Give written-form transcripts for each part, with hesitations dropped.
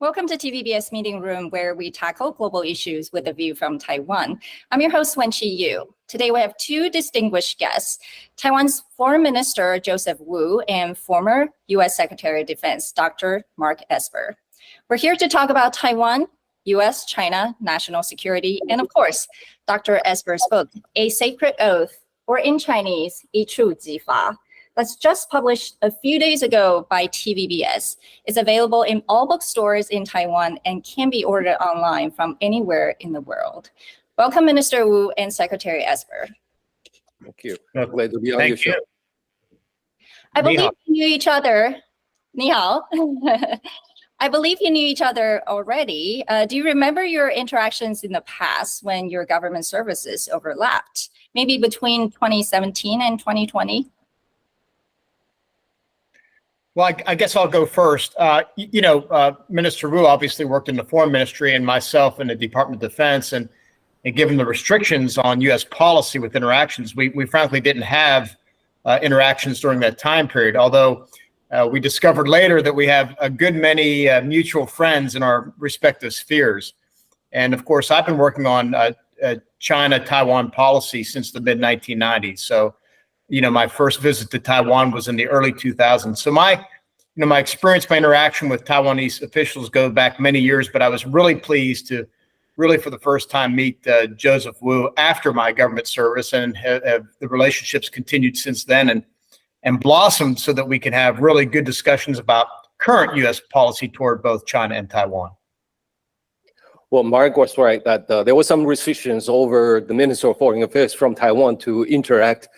Welcome to TVBS Meeting Room, where we tackle global issues with a view from Taiwan. I'm your host, Wenqi Yu. Today, we have two distinguished guests, Taiwan's Foreign Minister Joseph Wu and former U.S. Secretary of Defense, Dr. Mark Esper. We're here to talk about Taiwan, U.S., China, national security, and of course, Dr. Esper's book, A Sacred Oath, or in Chinese, 一触即发. That's just published a few days ago by TVBS. It's available in all bookstores in Taiwan and can be ordered online from anywhere in the world. Welcome, Minister Wu and Secretary Esper. Thank you. Glad to be on your show. I believe you knew each other. Ni hao. I believe you knew each other already. Do you remember your interactions in the past when your government services overlapped, maybe between 2017 and 2020? Well, I guess I'll go first. Minister Wu obviously worked in the Foreign Ministry and myself in the Department of Defense. And given the restrictions on U.S. policy with interactions, we frankly didn't have interactions during that time period. Although we discovered later that we have a good many mutual friends in our respective spheres. And of course, I've been working on China-Taiwan policy since the mid-1990s. So my first visit to Taiwan was in the early 2000s. So my experience, my interaction with Taiwanese officials go back many years, but I was really pleased to for the first time meet Joseph Wu after my government service, and have the relationships continued since then and blossomed so that we can have really good discussions about current U.S. policy toward both China and Taiwan. Well, Mark was right that there were some restrictions over the Minister of Foreign Affairs from Taiwan to interact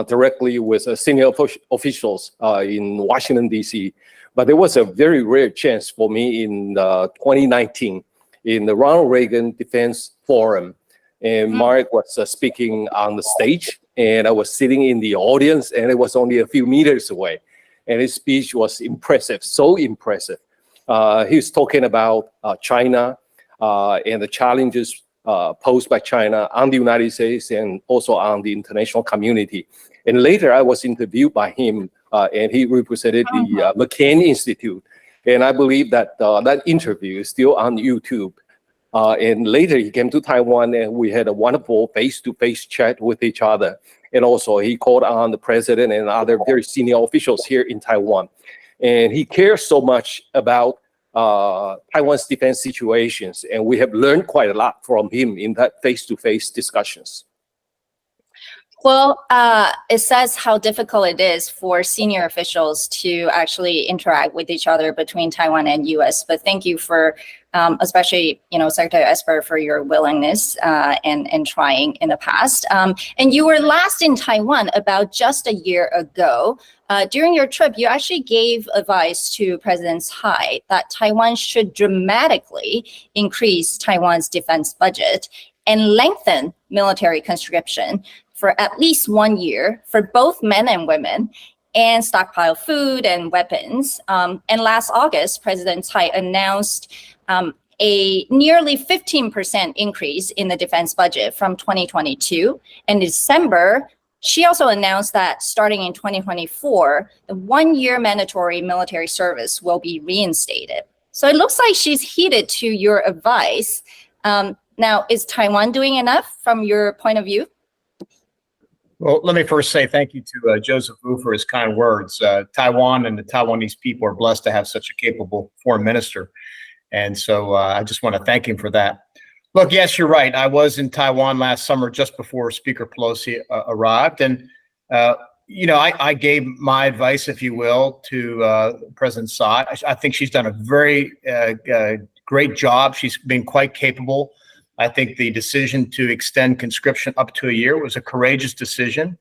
directly with senior officials in Washington, D.C. But there was a very rare chance for me in 2019 in the Ronald Reagan Defense Forum. And Mark was speaking on the stage, and I was sitting in the audience, and it was only a few meters away. And his speech was impressive, so impressive. He was talking about China and the challenges posed by China on the United States and also on the international community. And later I was interviewed by him and he represented the McCain Institute. And I believe that that interview is still on YouTube. And later he came to Taiwan and we had a wonderful face-to-face chat with each other. And also he called on the president and other very senior officials here in Taiwan. And he cares so much about Taiwan's defense situations, and we have learned quite a lot from him in that face-to-face discussions. Well, it says how difficult it is for senior officials to actually interact with each other between Taiwan and U.S. But thank you for, especially, Secretary Esper, for your willingness and trying in the past. And you were last in Taiwan about just a year ago. During your trip, you actually gave advice to President Tsai that Taiwan should dramatically increase Taiwan's defense budget and lengthen military conscription for at least 1 year for both men and women, and stockpile food and weapons. And last August, President Tsai announced a nearly 15% increase in the defense budget from 2022. In December, she also announced that starting in 2024, the 1-year mandatory military service will be reinstated. So it looks like she's heeded to your advice. Now, is Taiwan doing enough from your point of view? Well, let me first say thank you to Joseph Wu for his kind words. Taiwan and the Taiwanese people are blessed to have such a capable foreign minister. And so I just want to thank him for that. Look, yes, you're right. I was in Taiwan last summer just before Speaker Pelosi arrived. And, I gave my advice, if you will, to President Tsai. I think she's done a very great job. She's been quite capable. I think the decision to extend conscription up to a year was a courageous decision.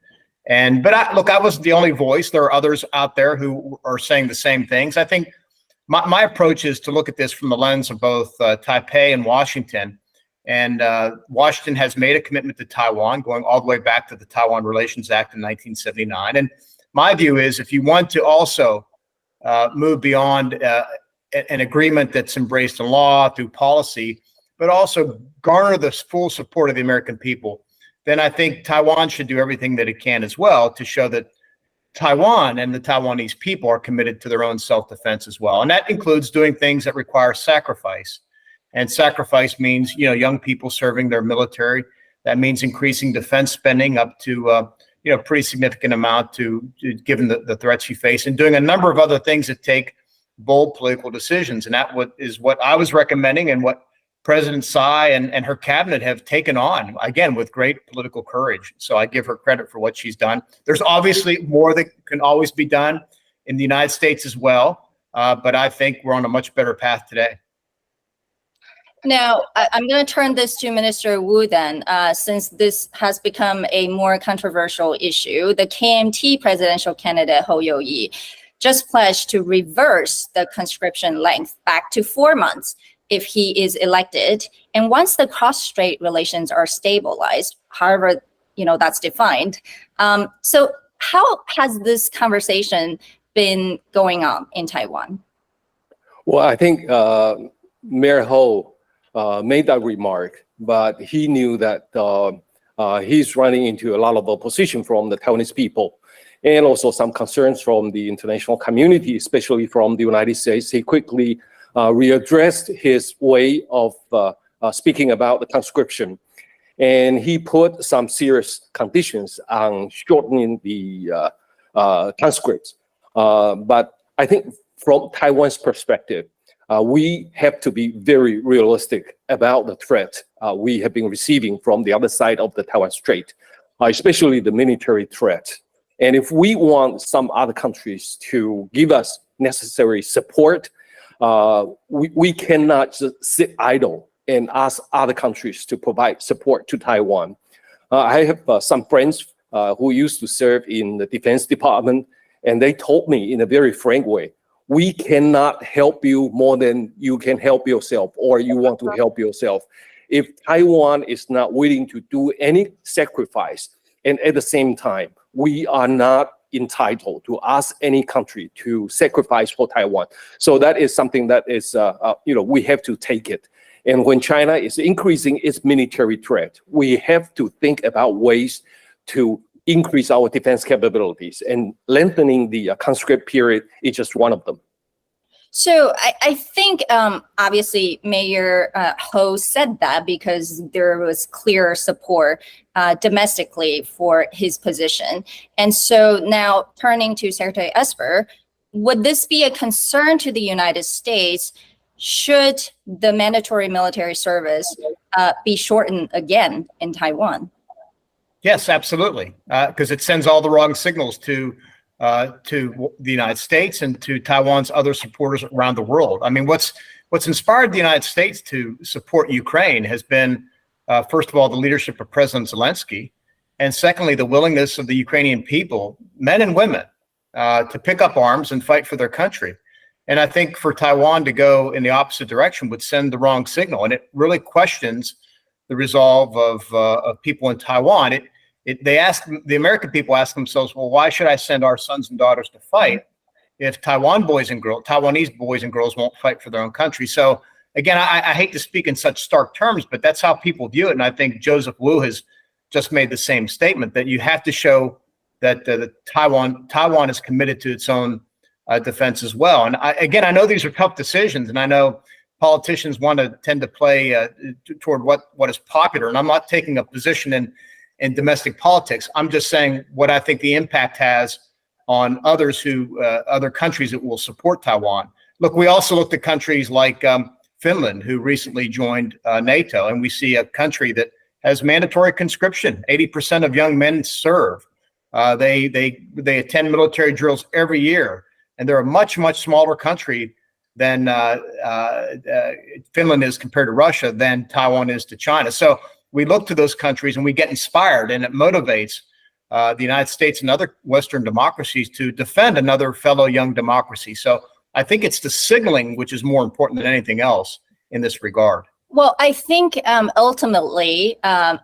But I wasn't the only voice. There are others out there who are saying the same things. I think my approach is to look at this from the lens of both Taipei and Washington. And Washington has made a commitment to Taiwan, going all the way back to the Taiwan Relations Act in 1979. And my view is, if you want to also move beyond an agreement that's embraced in law through policy, but also garner the full support of the American people, then I think Taiwan should do everything that it can as well to show that Taiwan and the Taiwanese people are committed to their own self-defense as well. And that includes doing things that require sacrifice. And sacrifice means, young people serving their military. That means increasing defense spending up to, pretty significant amount given the threats you face, and doing a number of other things that take bold political decisions. And that is what I was recommending and what President Tsai and her cabinet have taken on, again, with great political courage. So I give her credit for what she's done. There's obviously more that can always be done in the United States as well, but I think we're on a much better path today. Now, I'm going to turn this to Minister Wu then, since this has become a more controversial issue. The KMT presidential candidate Hou You-yi just pledged to reverse the conscription length back to 4 months if he is elected. And once the cross-strait relations are stabilized, however, that's defined. So how has this conversation been going on in Taiwan? Well, I think Mayor Hou made that remark, but he knew that he's running into a lot of opposition from the Taiwanese people, and also some concerns from the international community, especially from the United States. He quickly readdressed his way of speaking about the conscription, and he put some serious conditions on shortening the conscripts. But I think from Taiwan's perspective, we have to be very realistic about the threat we have been receiving from the other side of the Taiwan Strait, especially the military threat. And if we want some other countries to give us necessary support, we cannot just sit idle and ask other countries to provide support to Taiwan. I have some friends who used to serve in the Defense Department, and they told me in a very frank way, we cannot help you more than you can help yourself, or you want to help yourself. If Taiwan is not willing to do any sacrifice, and at the same time, we are not entitled to ask any country to sacrifice for Taiwan. So that is something that is, we have to take it. And when China is increasing its military threat, we have to think about ways to increase our defense capabilities, and lengthening the conscript period is just one of them. So I think obviously Mayor Hou said that because there was clear support domestically for his position. And so now turning to Secretary Esper, would this be a concern to the United States should the mandatory military service be shortened again in Taiwan? Yes, absolutely, because it sends all the wrong signals to the United States and to Taiwan's other supporters around the world. I mean, what's inspired the United States to support Ukraine has been, first of all, the leadership of President Zelensky, and secondly, the willingness of the Ukrainian people, men and women, to pick up arms and fight for their country. And I think for Taiwan to go in the opposite direction would send the wrong signal, and it really questions the resolve of people in Taiwan. The American people ask themselves, well, why should I send our sons and daughters to fight if Taiwanese boys and girls won't fight for their own country? So again, I hate to speak in such stark terms, but that's how people view it. And I think Joseph Wu has just made the same statement, that you have to show that Taiwan is committed to its own defense as well. And I know these are tough decisions, and I know politicians tend to play toward what is popular. And I'm not taking a position in domestic politics. I'm just saying what I think the impact has on other countries that will support Taiwan. Look, we also looked at countries like Finland, who recently joined NATO, and we see a country that has mandatory conscription. 80% of young men serve. They attend military drills every year, and they're a much, much smaller country than Finland is compared to Russia, than Taiwan is to China. So we look to those countries and we get inspired, and it motivates the United States and other Western democracies to defend another fellow young democracy. So I think it's the signaling which is more important than anything else in this regard. Well, I think ultimately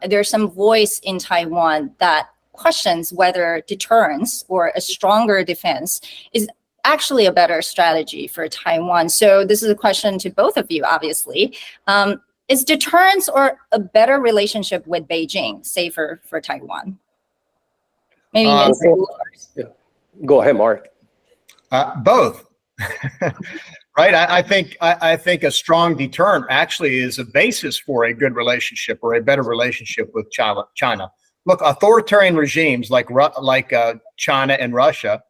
there's some voice in Taiwan that questions whether deterrence or a stronger defense is actually a better strategy for Taiwan. So this is a question to both of you, obviously. Is deterrence or a better relationship with Beijing safer for Taiwan? Maybe Yeah. Go ahead, Mark. Both. Right. I think a strong deterrent actually is a basis for a good relationship or a better relationship with China. Look, authoritarian regimes like China and Russia,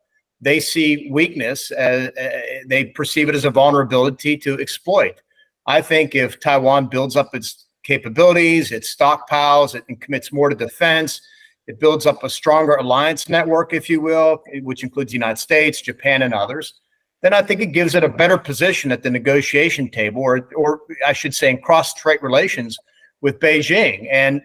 they see weakness, they perceive it as a vulnerability to exploit. I think if Taiwan builds up its capabilities, its stockpiles, it commits more to defense, it builds up a stronger alliance network, if you will, which includes the United States, Japan, and others, then I think it gives it a better position at the negotiation table, or I should say in cross-strait relations with Beijing. And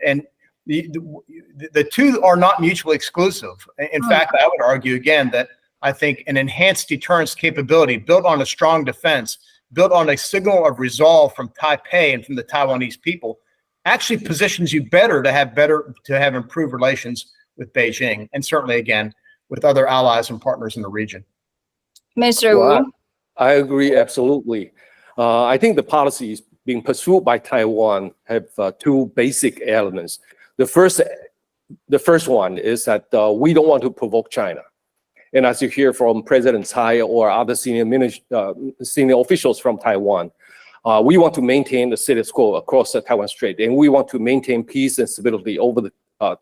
the two are not mutually exclusive. In fact, I would argue again that I think an enhanced deterrence capability built on a strong defense, built on a signal of resolve from Taipei and from the Taiwanese people, actually positions you better to have improved relations with Beijing, and certainly again with other allies and partners in the region. Mr. Wu? I agree absolutely. I think the policies being pursued by Taiwan have two basic elements. The first one is that we don't want to provoke China. And as you hear from President Tsai or other senior officials from Taiwan, we want to maintain the status quo across the Taiwan Strait, and we want to maintain peace and stability over the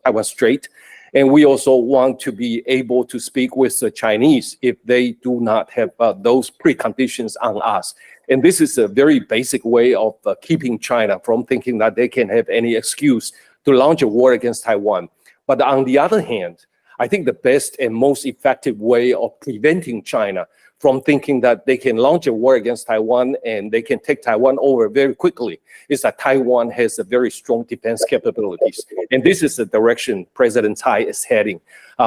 Taiwan Strait. And we also want to be able to speak with the Chinese if they do not have those preconditions on us. And this is a very basic way of keeping China from thinking that they can have any excuse to launch a war against Taiwan. But on the other hand, I think the best and most effective way of preventing China from thinking that they can launch a war against Taiwan and they can take Taiwan over very quickly is that Taiwan has a very strong defense capabilities. And this is the direction President Tsai is heading.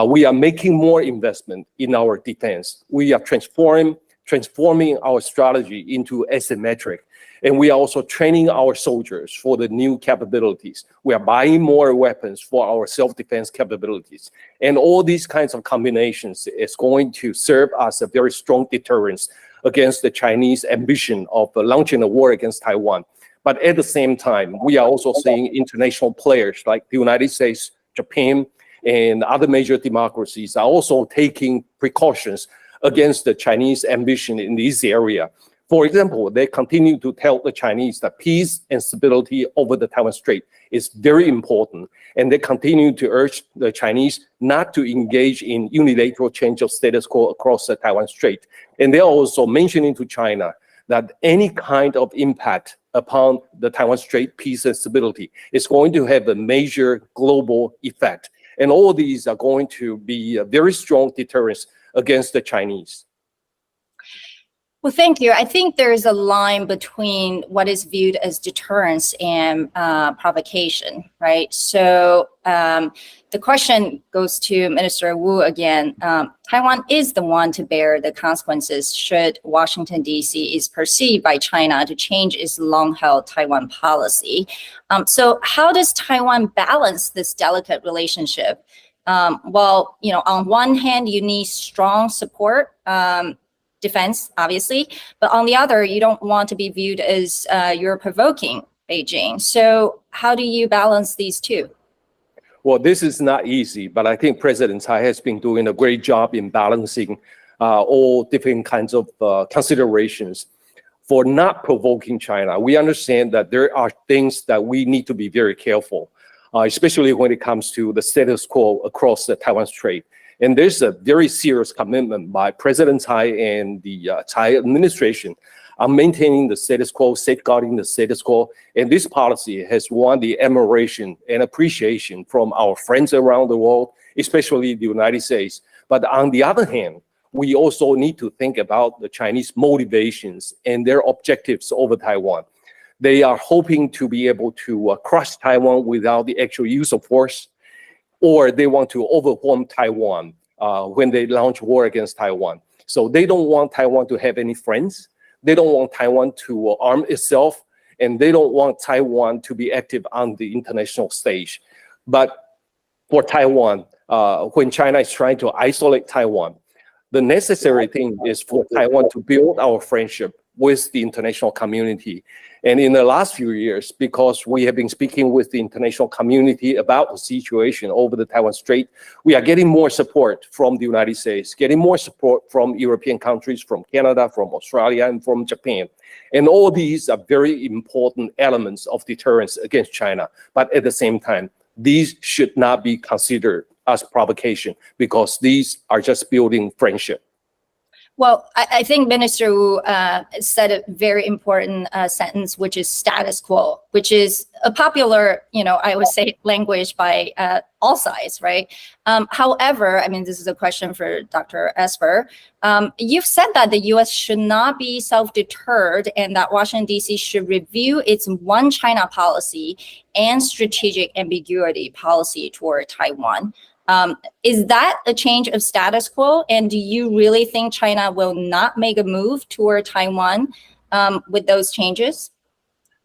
We are making more investment in our defense. We are transforming our strategy into asymmetric. And we are also training our soldiers for the new capabilities. We are buying more weapons for our self-defense capabilities. And all these kinds of combinations is going to serve as a very strong deterrence against the Chinese ambition of launching a war against Taiwan. But at the same time, we are also seeing international players like the United States, Japan, and other major democracies are also taking precautions against the Chinese ambition in this area. For example, they continue to tell the Chinese that peace and stability over the Taiwan Strait is very important. And they continue to urge the Chinese not to engage in unilateral change of status quo across the Taiwan Strait. And they're also mentioning to China that any kind of impact upon the Taiwan Strait peace and stability is going to have a major global effect. And all these are going to be a very strong deterrence against the Chinese. Well, thank you. I think there's a line between what is viewed as deterrence and provocation, right? So the question goes to Minister Wu again. Taiwan is the one to bear the consequences should Washington, D.C. is perceived by China to change its long-held Taiwan policy. So how does Taiwan balance this delicate relationship? Well, you know, on one hand, you need strong support, defense, obviously, but on the other, you don't want to be viewed as you're provoking Beijing. So how do you balance these two? Well, this is not easy, but I think President Tsai has been doing a great job in balancing all different kinds of considerations for not provoking China. We understand that there are things that we need to be very careful, especially when it comes to the status quo across the Taiwan Strait. And there's a very serious commitment by President Tsai and the Tsai administration on maintaining the status quo, safeguarding the status quo. And this policy has won the admiration and appreciation from our friends around the world, especially the United States. But on the other hand, we also need to think about the Chinese motivations and their objectives over Taiwan. They are hoping to be able to crush Taiwan without the actual use of force, or they want to overwhelm Taiwan when they launch war against Taiwan. So they don't want Taiwan to have any friends. They don't want Taiwan to arm itself, and they don't want Taiwan to be active on the international stage. But for Taiwan, when China is trying to isolate Taiwan, the necessary thing is for Taiwan to build our friendship with the international community. And in the last few years, because we have been speaking with the international community about the situation over the Taiwan Strait, we are getting more support from the United States, getting more support from European countries, from Canada, from Australia, and from Japan. And all these are very important elements of deterrence against China. But at the same time, these should not be considered as provocation, because these are just building friendship. Well, I think Minister Wu said a very important sentence, which is status quo, which is a popular, I would say, language by all sides, right? However, I mean, this is a question for Dr. Esper. You've said that the U.S. should not be self-deterred and that Washington, D.C. should review its one China policy and strategic ambiguity policy toward Taiwan. Is that a change of status quo? And do you really think China will not make a move toward Taiwan with those changes?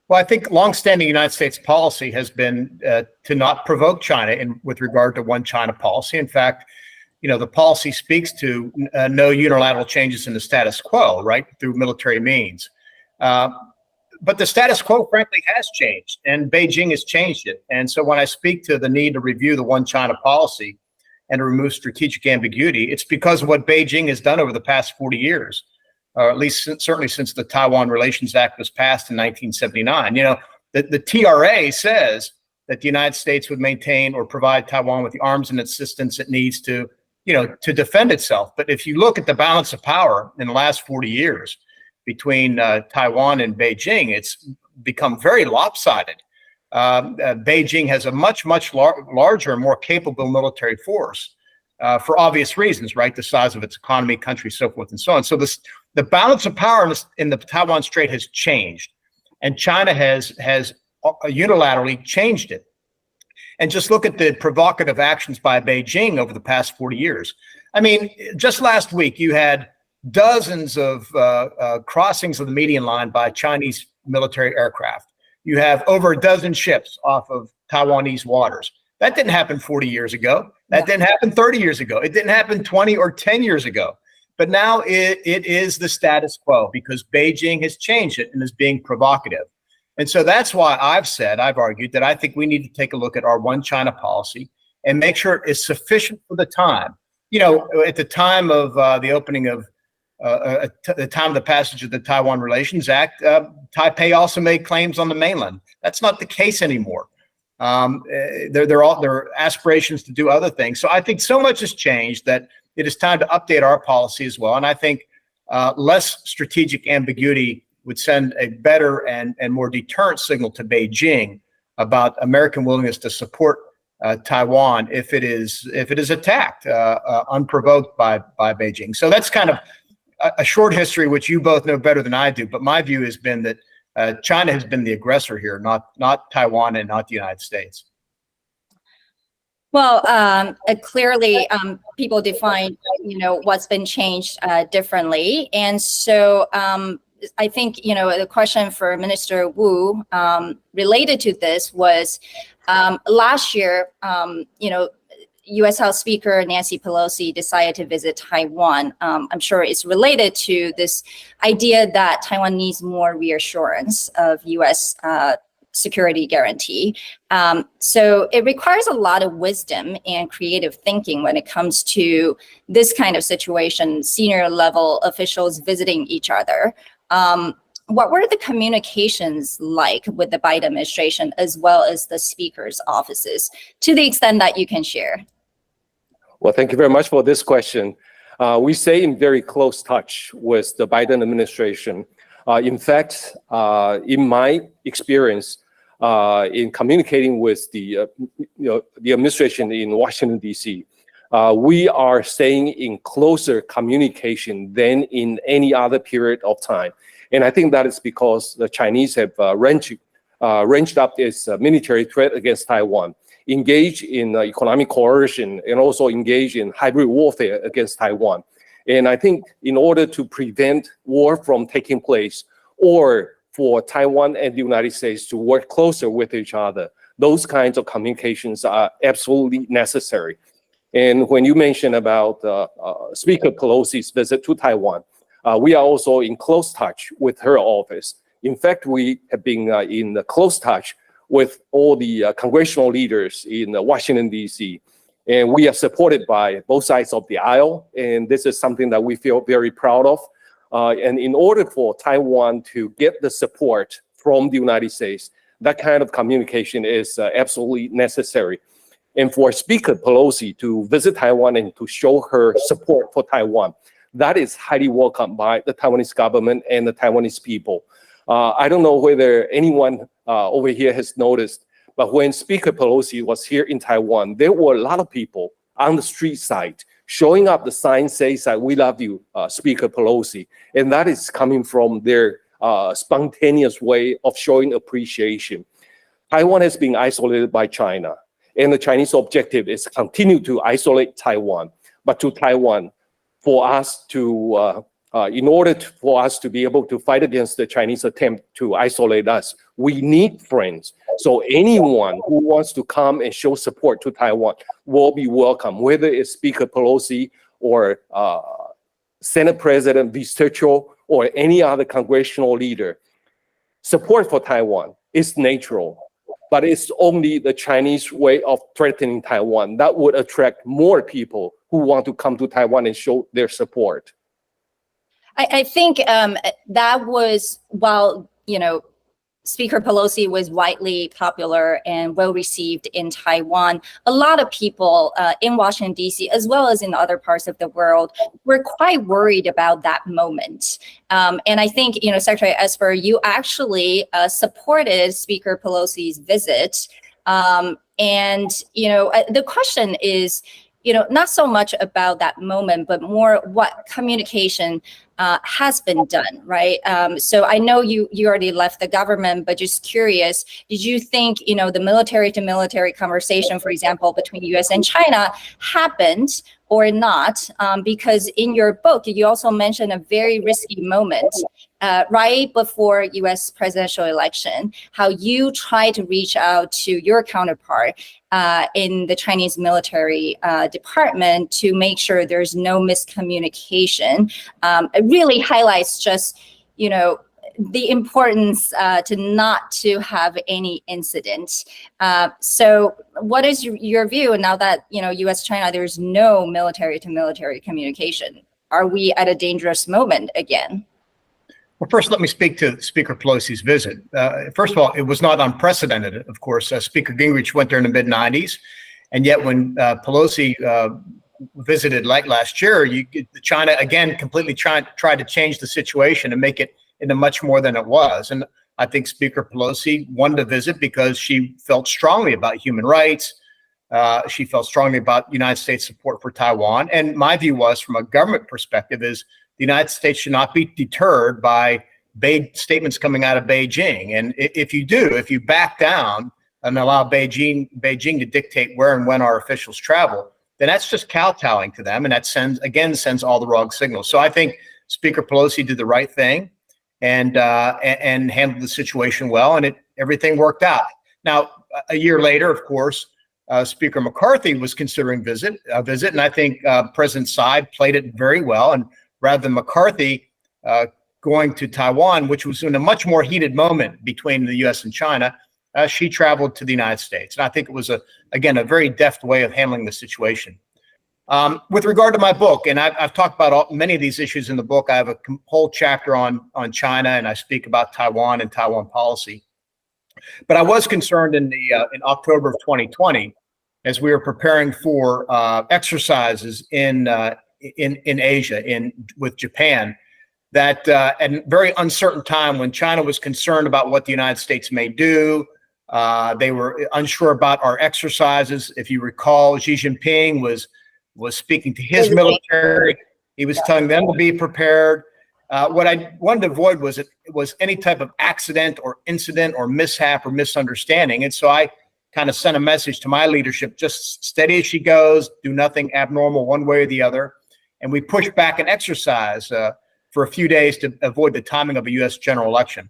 Well, I think longstanding United States policy has been to not provoke China with regard to one China policy. In fact, the policy speaks to no unilateral changes in the status quo, right, through military means. But the status quo, frankly, has changed, and Beijing has changed it. And so when I speak to the need to review the one China policy and to remove strategic ambiguity, it's because of what Beijing has done over the past 40 years, or at least certainly since the Taiwan Relations Act was passed in 1979. The TRA says that the United States would maintain or provide Taiwan with the arms and assistance it needs to defend itself. But if you look at the balance of power in the last 40 years, between Taiwan and Beijing, it's become very lopsided. Beijing has a much larger and more capable military force for obvious reasons, right? The size of its economy, country, so forth and so on. So the balance of power in the Taiwan Strait has changed, and China has unilaterally changed it. And just look at the provocative actions by Beijing over the past 40 years. I mean, just last week, you had dozens of crossings of the median line by Chinese military aircraft. You have over a dozen ships off of Taiwanese waters. That didn't happen 40 years ago. That didn't happen 30 years ago. It didn't happen 20 or 10 years ago. But now it is the status quo because Beijing has changed it and is being provocative. And so that's why I've argued that I think we need to take a look at our one China policy and make sure it is sufficient for the time. At the time of the opening of the time of the passage of the Taiwan Relations Act, Taipei also made claims on the mainland. That's not the case anymore. There are aspirations to do other things. So I think so much has changed that it is time to update our policy as well. And I think less strategic ambiguity would send a better and more deterrent signal to Beijing about American willingness to support Taiwan if it is attacked unprovoked by Beijing. So that's kind of a short history, which you both know better than I do. But my view has been that China has been the aggressor here, not Taiwan and not the United States. Well, clearly, people define, what's been changed differently. And so I think, the question for Minister Wu related to this was last year, U.S. House Speaker Nancy Pelosi decided to visit Taiwan. I'm sure it's related to this idea that Taiwan needs more reassurance of U.S. security guarantee. So it requires a lot of wisdom and creative thinking when it comes to this kind of situation, senior level officials visiting each other. What were the communications like with the Biden administration as well as the speaker's offices, to the extent that you can share? Well, thank you very much for this question. We stay in very close touch with the Biden administration. In fact, in my experience, in communicating with the administration in Washington, D.C., we are staying in closer communication than in any other period of time. And I think that is because the Chinese have ramped up its military threat against Taiwan, engaged in economic coercion, and also engaged in hybrid warfare against Taiwan. And I think in order to prevent war from taking place, or for Taiwan and the United States to work closer with each other, those kinds of communications are absolutely necessary. And when you mention about Speaker Pelosi's visit to Taiwan, we are also in close touch with her office. In fact, we have been in close touch with all the congressional leaders in Washington, D.C. And we are supported by both sides of the aisle. And this is something that we feel very proud of. And in order for Taiwan to get the support from the United States, that kind of communication is absolutely necessary. And for Speaker Pelosi to visit Taiwan and to show her support for Taiwan, that is highly welcomed by the Taiwanese government and the Taiwanese people. I don't know whether anyone over here has noticed, but when Speaker Pelosi was here in Taiwan, there were a lot of people on the street side showing up the sign says that we love you, Speaker Pelosi. And that is coming from their spontaneous way of showing appreciation. Taiwan has been isolated by China, and the Chinese objective is continue to isolate Taiwan. But to Taiwan, for us to, in order for us to be able to fight against the Chinese attempt to isolate us, we need friends. So anyone who wants to come and show support to Taiwan will be welcome, whether it's Speaker Pelosi or Senate President Vistacho or any other congressional leader. Support for Taiwan is natural, but it's only the Chinese way of threatening Taiwan that would attract more people who want to come to Taiwan and show their support. I think that was, while, you know, Speaker Pelosi was widely popular and well received in Taiwan, a lot of people in Washington, D.C., as well as in other parts of the world, were quite worried about that moment. And I think, you know, Secretary Esper, you actually supported Speaker Pelosi's visit. And, you know, the question is, you know, not so much about that moment, but more what communication has been done, right? So I know you already left the government, but just curious, did you think, you know, the military to military conversation, for example, between US and China happened or not? Because in your book, you also mentioned a very risky moment right before US presidential election, how you tried to reach out to your counterpart in the Chinese military department to make sure there's no miscommunication. It really highlights just, you know, the importance to have any incident. So what is your view now that, you know, US-China, there's no military to military communication? Are we at a dangerous moment again? Well, first, let me speak to Speaker Pelosi's visit. First of all, it was not unprecedented, of course. Speaker Gingrich went there in the mid-90s. And yet when Pelosi visited late last year, China, again, completely tried to change the situation and make it into much more than it was. And I think Speaker Pelosi wanted to visit because she felt strongly about human rights. She felt strongly about United States support for Taiwan. And my view was, from a government perspective, is the United States should not be deterred by statements coming out of Beijing. And if you back down and allow Beijing to dictate where and when our officials travel, then that's just kowtowing to them. And that sends all the wrong signals. So I think Speaker Pelosi did the right thing and handled the situation well, and everything worked out. Now, a year later, of course, Speaker McCarthy was considering a visit, and I think President Tsai played it very well. And rather than McCarthy going to Taiwan, which was in a much more heated moment between the U.S. and China, she traveled to the United States. And I think it was, again, a very deft way of handling the situation. With regard to my book, and I've talked about many of these issues in the book. I have a whole chapter on China, and I speak about Taiwan and Taiwan policy. But I was concerned in October of 2020, as we were preparing for exercises in Asia, with Japan, that at a very uncertain time when China was concerned about what the United States may do. They were unsure about our exercises. If you recall, Xi Jinping was speaking to his military. He was telling them to be prepared. What I wanted to avoid was any type of accident or incident or mishap or misunderstanding. And so I kind of sent a message to my leadership: just steady as she goes, do nothing abnormal one way or the other. And we pushed back an exercise for a few days to avoid the timing of a U.S. general election.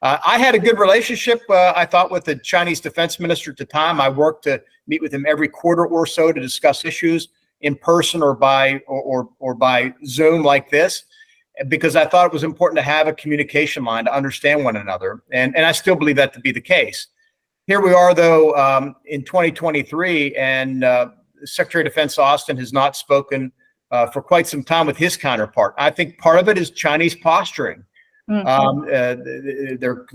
I had a good relationship, I thought, with the Chinese defense minister at the time. I worked to meet with him every quarter or so to discuss issues in person or by Zoom like this. because I thought it was important to have a communication line to understand one another. And I still believe that to be the case. Here we are, though, in 2023, and Secretary of Defense Austin has not spoken for quite some time with his counterpart. I think part of it is Chinese posturing. There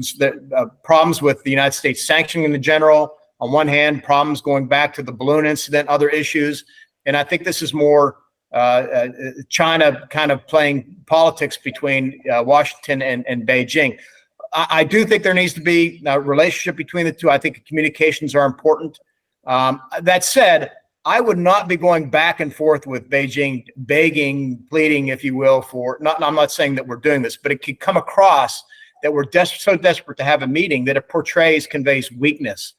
are problems with the United States sanctioning the general. On one hand, problems going back to the balloon incident, other issues. And I think this is more China kind of playing politics between Washington and Beijing. I do think there needs to be a relationship between the two. I think communications are important. That said, I would not be going back and forth with Beijing, begging, pleading, if you will, for I'm not saying that we're doing this, but it could come across that we're so desperate to have a meeting that it conveys weakness.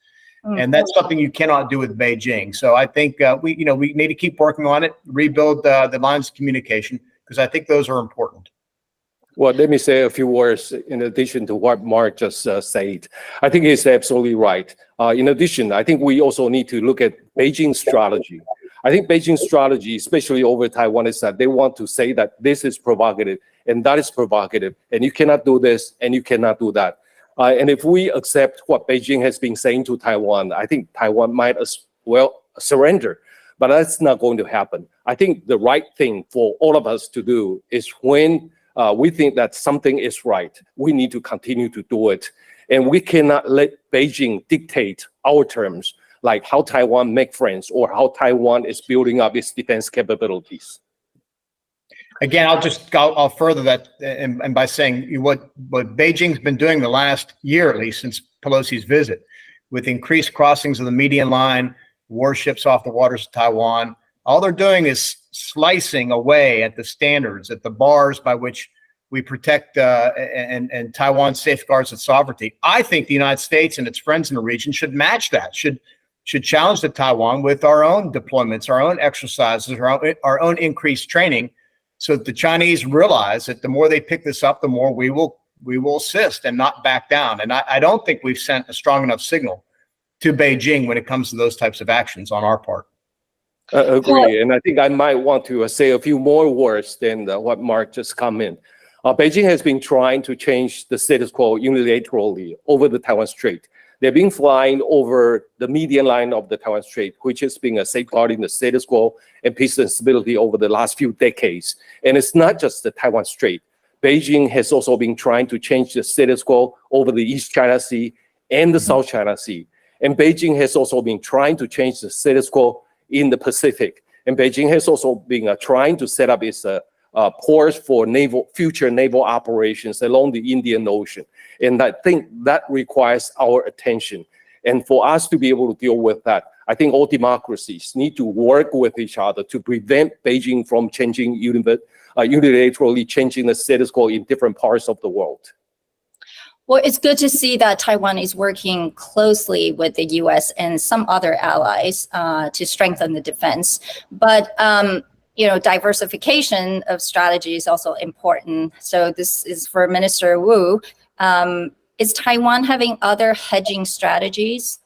And that's something you cannot do with Beijing. So I think we need to keep working on it, rebuild the lines of communication, because I think those are important. Well, let me say a few words in addition to what Mark just said. I think he's absolutely right. In addition, I think we also need to look at Beijing's strategy. I think Beijing's strategy, especially over Taiwan, is that they want to say that this is provocative and that is provocative, and you cannot do this and you cannot do that. And if we accept what Beijing has been saying to Taiwan, I think Taiwan might as well surrender. But that's not going to happen. I think the right thing for all of us to do is when we think that something is right, we need to continue to do it. And we cannot let Beijing dictate our terms, like how Taiwan make friends or how Taiwan is building up its defense capabilities. Again, I'll further that, and by saying what Beijing's been doing the last year, at least since Pelosi's visit, with increased crossings of the median line, warships off the waters of Taiwan. All they're doing is slicing away at the standards, at the bars by which we protect and Taiwan safeguards its sovereignty. I think the United States and its friends in the region should match that, should challenge the Taiwan with our own deployments, our own exercises, our own increased training, so that the Chinese realize that the more they pick this up, the more we will assist and not back down. And I don't think we've sent a strong enough signal to Beijing when it comes to those types of actions on our part. Agree, and I think I might want to say a few more words than what Mark just commented. Beijing has been trying to change the status quo unilaterally over the Taiwan Strait. They've been flying over the median line of the Taiwan Strait, which has been safeguarding the status quo and peace and stability over the last few decades. And it's not just the Taiwan Strait. Beijing has also been trying to change the status quo over the East China Sea and the South China Sea. And Beijing has also been trying to change the status quo in the Pacific. And Beijing has also been trying to set up its ports for future naval operations along the Indian Ocean. And I think that requires our attention. And for us to be able to deal with that, I think all democracies need to work with each other to prevent Beijing from changing unilaterally changing the status quo in different parts of the world. Well, it's good to see that Taiwan is working closely with the U.S. and some other allies to strengthen the defense. But diversification of strategy is also important. So this is for Minister Wu. Is Taiwan having other hedging strategies?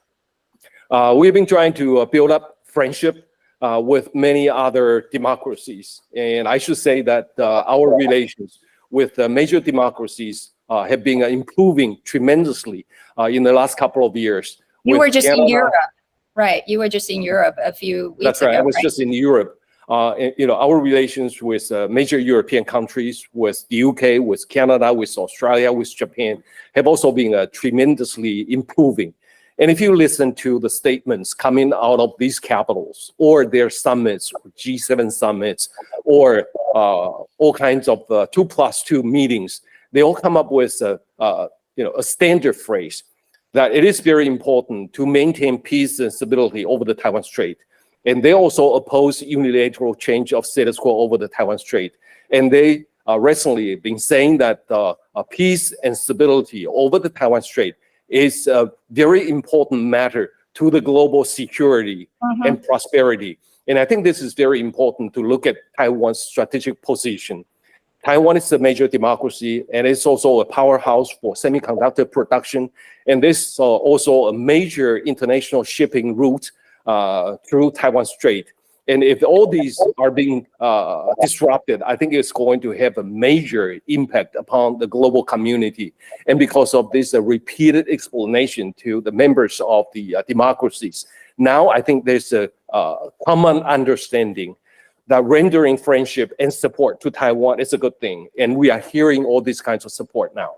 We've been trying to build up friendship with many other democracies. And I should say that our relations with major democracies have been improving tremendously in the last couple of years. You were just in Europe, right? You were just in Europe a few weeks ago. That's right. I was just in Europe. Our relations with major European countries, with the UK, with Canada, with Australia, with Japan, have also been tremendously improving. And if you listen to the statements coming out of these capitals or their summits, G7 summits, or all kinds of 2+2 meetings, they all come up with a standard phrase that it is very important to maintain peace and stability over the Taiwan Strait. And they also oppose unilateral change of status quo over the Taiwan Strait. And they recently been saying that peace and stability over the Taiwan Strait is a very important matter to the global security and prosperity. And I think this is very important to look at Taiwan's strategic position. Taiwan is a major democracy, and it's also a powerhouse for semiconductor production. And this is also a major international shipping route through Taiwan Strait. And if all these are being disrupted, I think it's going to have a major impact upon the global community. And because of this repeated explanation to the members of the democracies, now I think there's a common understanding that rendering friendship and support to Taiwan is a good thing. And we are hearing all these kinds of support now.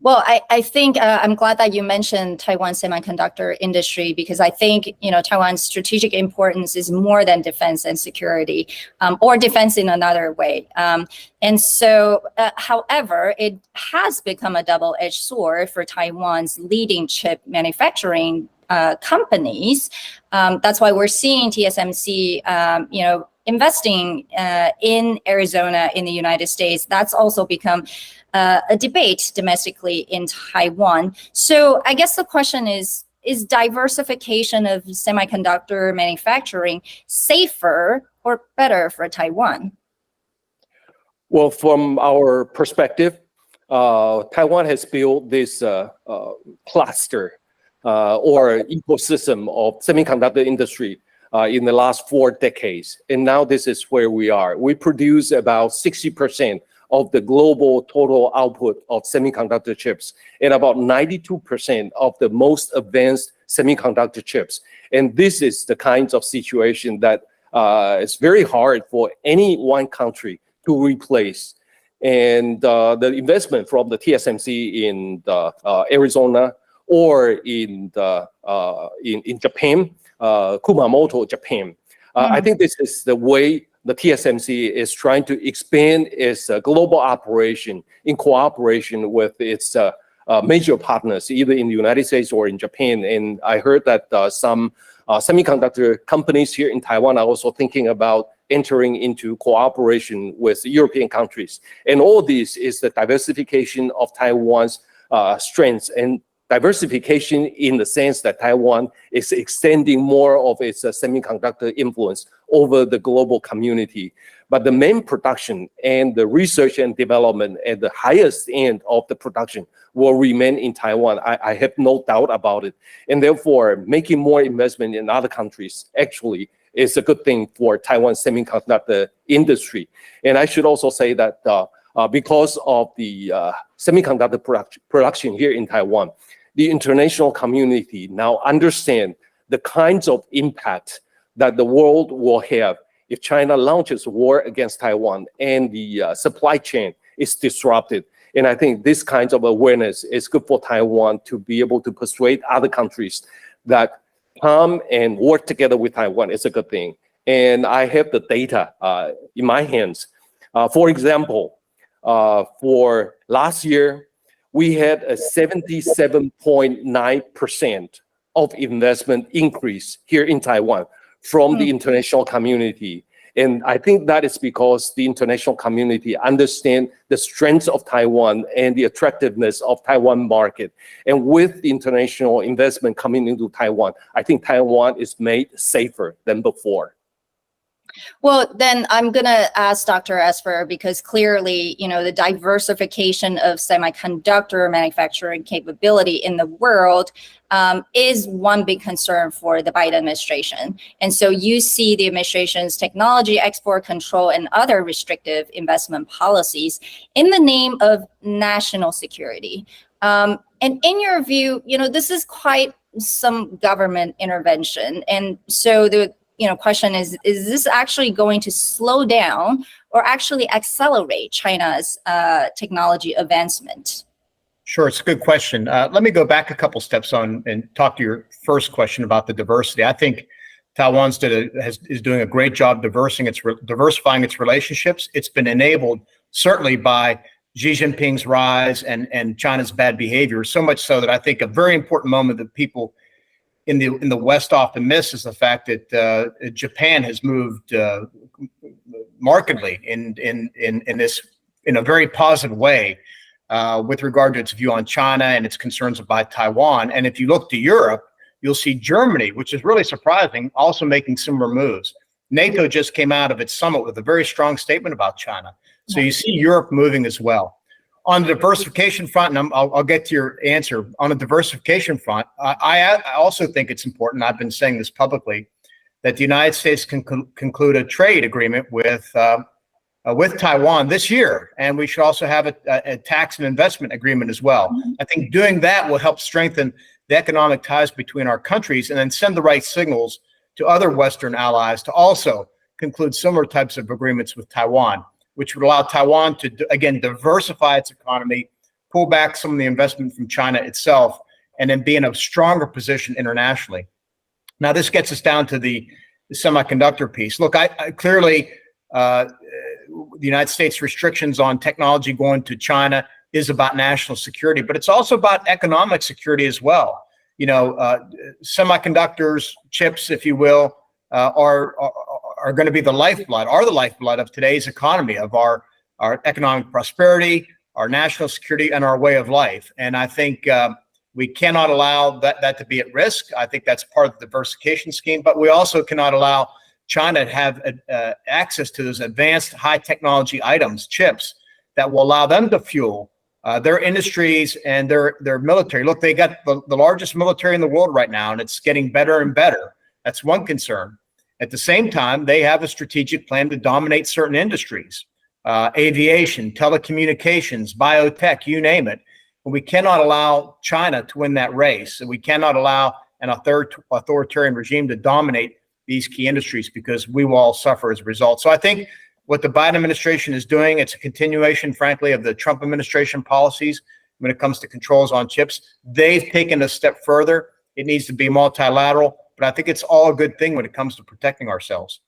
Well, I think I'm glad that you mentioned Taiwan's semiconductor industry, because I think, Taiwan's strategic importance is more than defense and security, or defense in another way. And so, however, it has become a double-edged sword for Taiwan's leading chip manufacturing companies. That's why we're seeing TSMC, investing in Arizona in the United States. That's also become a debate domestically in Taiwan. So I guess the question is diversification of semiconductor manufacturing safer or better for Taiwan? Well, from our perspective, Taiwan has built this cluster or ecosystem of semiconductor industry in the last 4 decades. And now this is where we are. We produce about 60% of the global total output of semiconductor chips and about 92% of the most advanced semiconductor chips. And this is the kinds of situation that is very hard for any one country to replace. And the investment from the TSMC in Arizona or in Japan, Kumamoto, Japan. I think this is the way the TSMC is trying to expand its global operation in cooperation with its major partners, either in the United States or in Japan. And I heard that some semiconductor companies here in Taiwan are also thinking about entering into cooperation with European countries. And all this is the diversification of Taiwan's strengths and diversification in the sense that Taiwan is extending more of its semiconductor influence over the global community. But the main production and the research and development at the highest end of the production will remain in Taiwan. I have no doubt about it. And therefore, making more investment in other countries actually is a good thing for Taiwan's semiconductor industry. And I should also say that because of the semiconductor production here in Taiwan, the international community now understand the kinds of impact that the world will have if China launches war against Taiwan and the supply chain is disrupted. And I think this kind of awareness is good for Taiwan to be able to persuade other countries that come and work together with Taiwan is a good thing. And I have the data in my hands. For example, for last year, we had a 77.9% of investment increase here in Taiwan from the international community. And I think that is because the international community understand the strengths of Taiwan and the attractiveness of Taiwan market. And with the international investment coming into Taiwan, I think Taiwan is made safer than before. Well, then I'm going to ask Dr. Esper, because clearly, the diversification of semiconductor manufacturing capability in the world is one big concern for the Biden administration. And so you see the administration's technology export control and other restrictive investment policies in the name of national security. And in your view, this is quite some government intervention. And so the question is this actually going to slow down or actually accelerate China's technology advancement? Sure, it's a good question. Let me go back a couple steps on and talk to your first question about the diversity. I think Taiwan's is doing a great job diversifying its relationships. It's been enabled certainly by Xi Jinping's rise and China's bad behavior, so much so that I think a very important moment that people in the West often miss is the fact that Japan has moved markedly in a very positive way with regard to its view on China and its concerns about Taiwan. And if you look to Europe, you'll see Germany, which is really surprising, also making similar moves. NATO just came out of its summit with a very strong statement about China. So you see Europe moving as well. On the diversification front, and I'll get to your answer, on the diversification front, I also think it's important, I've been saying this publicly, that the United States can conclude a trade agreement with Taiwan this year, and we should also have a tax and investment agreement as well. I think doing that will help strengthen the economic ties between our countries, and then send the right signals to other Western allies to also conclude similar types of agreements with Taiwan, which would allow Taiwan to, again, diversify its economy, pull back some of the investment from China itself, and then be in a stronger position internationally. Now, this gets us down to the semiconductor piece. Look, I clearly, the United States restrictions on technology going to China is about national security, but it's also about economic security as well. You know, semiconductors, chips, if you will, are going to be the lifeblood of today's economy, of our economic prosperity, our national security, and our way of life. And I think we cannot allow that to be at risk. I think that's part of the diversification scheme, but we also cannot allow China to have access to those advanced high technology items, chips, that will allow them to fuel their industries and their military. Look, they got the largest military in the world right now, and it's getting better and better. That's one concern. At the same time, they have a strategic plan to dominate certain industries, aviation, telecommunications, biotech, you name it. And we cannot allow China to win that race. And we cannot allow an authoritarian regime to dominate these key industries, because we will all suffer as a result. So I think what the Biden administration is doing, it's a continuation, frankly, of the Trump administration policies when it comes to controls on chips. They've taken a step further. It needs to be multilateral, but I think it's all a good thing when it comes to protecting ourselves.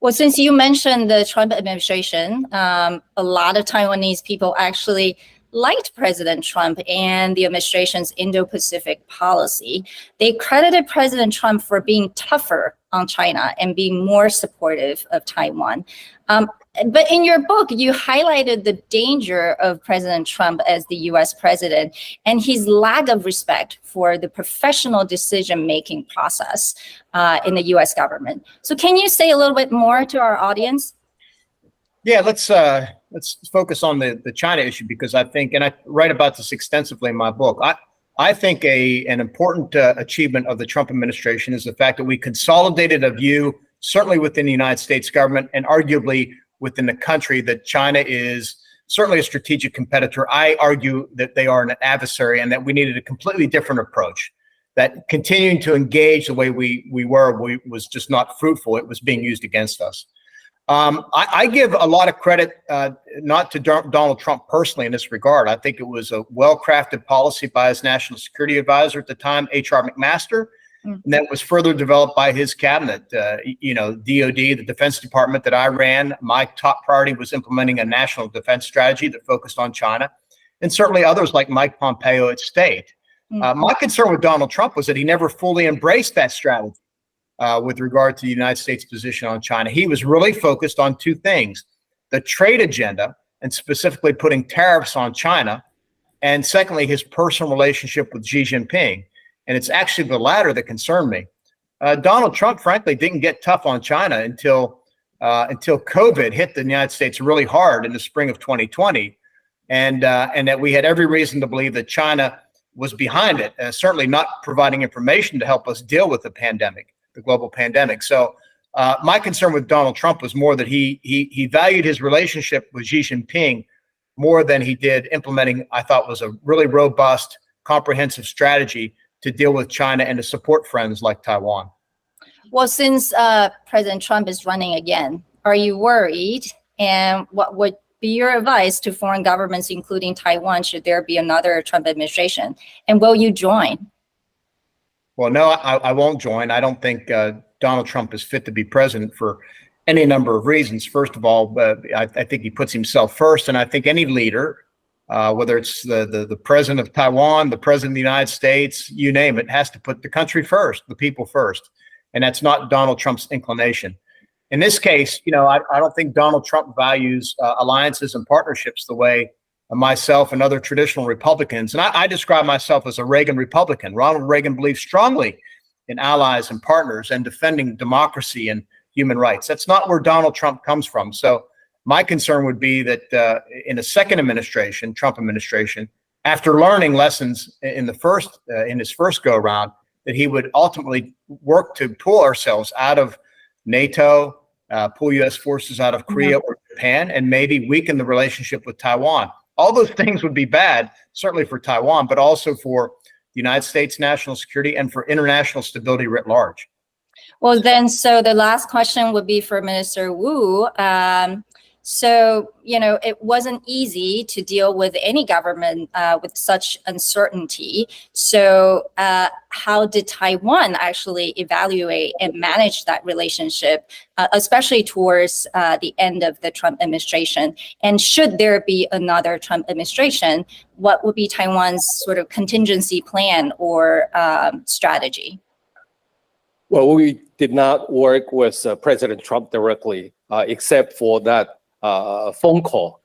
Well, since you mentioned the Trump administration, a lot of Taiwanese people actually liked President Trump and the administration's Indo-Pacific policy. They credited President Trump for being tougher on China and being more supportive of Taiwan. But in your book, you highlighted the danger of President Trump as the US president and his lack of respect for the professional decision-making process in the US government. So can you say a little bit more to our audience? Yeah, let's focus on the China issue, because I think, and I write about this extensively in my book, I think an important achievement of the Trump administration is the fact that we consolidated a view, certainly within the United States government and arguably within the country, that China is certainly a strategic competitor. I argue that they are an adversary and that we needed a completely different approach, that continuing to engage the way we was just not fruitful. It was being used against us. I give a lot of credit, not to Donald Trump personally in this regard. I think it was a well-crafted policy by his national security advisor at the time, H.R. McMaster, and that was further developed by his cabinet. You know, DOD, the Defense Department that I ran, my top priority was implementing a national defense strategy that focused on China, and certainly others like Mike Pompeo at State. My concern with Donald Trump was that he never fully embraced that strategy. With regard to the United States position on China. He was really focused on two things: the trade agenda, and specifically putting tariffs on China, and secondly, his personal relationship with Xi Jinping. And it's actually the latter that concerned me. Donald Trump, frankly, didn't get tough on China until COVID hit the United States really hard in the spring of 2020, and that we had every reason to believe that China was behind it, certainly not providing information to help us deal with the pandemic, the global pandemic. So my concern with Donald Trump was more that he valued his relationship with Xi Jinping more than he did implementing, I thought, was a really robust, comprehensive strategy to deal with China and to support friends like Taiwan. Well, since President Trump is running again, are you worried? And what would be your advice to foreign governments, including Taiwan, should there be another Trump administration? And will you join? Well, no, I won't join. I don't think Donald Trump is fit to be president for any number of reasons. First of all, I think he puts himself first, and I think any leader, whether it's the president of Taiwan, the president of the United States, you name it, has to put the country first, the people first, and that's not Donald Trump's inclination. In this case, you know, I don't think Donald Trump values alliances and partnerships the way myself and other traditional Republicans, and I describe myself as a Reagan Republican. Ronald Reagan believed strongly in allies and partners and defending democracy and human rights. That's not where Donald Trump comes from. So my concern would be that in a second administration, Trump administration, after learning lessons in his first go around, that he would ultimately work to pull ourselves out of NATO, pull U.S. forces out of Korea or Japan, and maybe weaken the relationship with Taiwan. All those things would be bad, certainly for Taiwan, but also for the United States national security and for international stability writ large. Well, then, so the last question would be for Minister Wu. So, it wasn't easy to deal with any government with such uncertainty. So how did Taiwan actually evaluate and manage that relationship, especially towards the end of the Trump administration? And should there be another Trump administration, what would be Taiwan's sort of contingency plan or strategy? Well, we did not work with President Trump directly, except for that phone call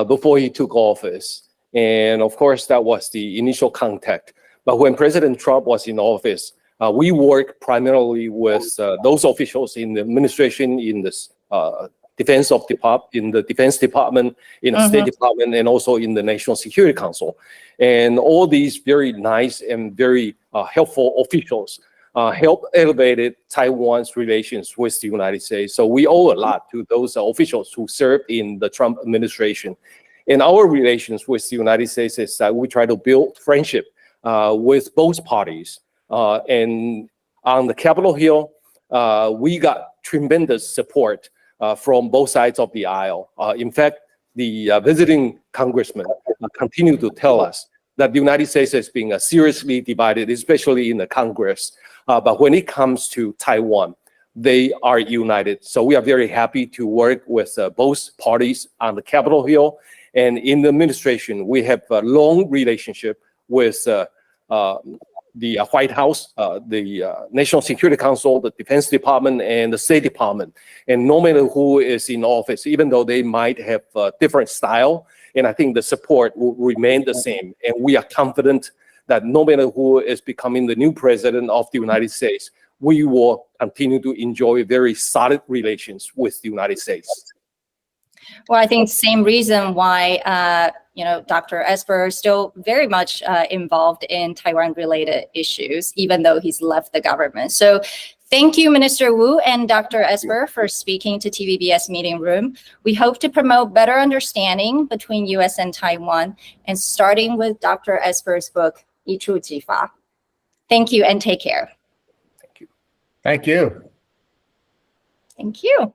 before he took office. And of course, that was the initial contact. But when President Trump was in office, we worked primarily with those officials in the administration, in the Defense Department, in the State Department, and also in the National Security Council. And all these very nice and very helpful officials helped elevate Taiwan's relations with the United States. So we owe a lot to those officials who served in the Trump administration. And our relations with the United States is that we try to build friendship with both parties. And on the Capitol Hill, we got tremendous support from both sides of the aisle. In fact, the visiting congressmen continue to tell us that the United States is being seriously divided, especially in the Congress. But when it comes to Taiwan, they are united. So we are very happy to work with both parties on the Capitol Hill. And in the administration, we have a long relationship with the White House, the National Security Council, the Defense Department, and the State Department. And no matter who is in office, even though they might have a different style, and I think the support will remain the same. And we are confident that no matter who is becoming the new president of the United States, we will continue to enjoy very solid relations with the United States. Well, I think same reason why, Dr. Esper is still very much involved in Taiwan-related issues, even though he's left the government. So thank you, Minister Wu and Dr. Esper, for speaking to TVBS Meeting Room. We hope to promote better understanding between U.S. and Taiwan, and starting with Dr. Esper's book, 一触即发. Thank you and take care. Thank you. Thank you.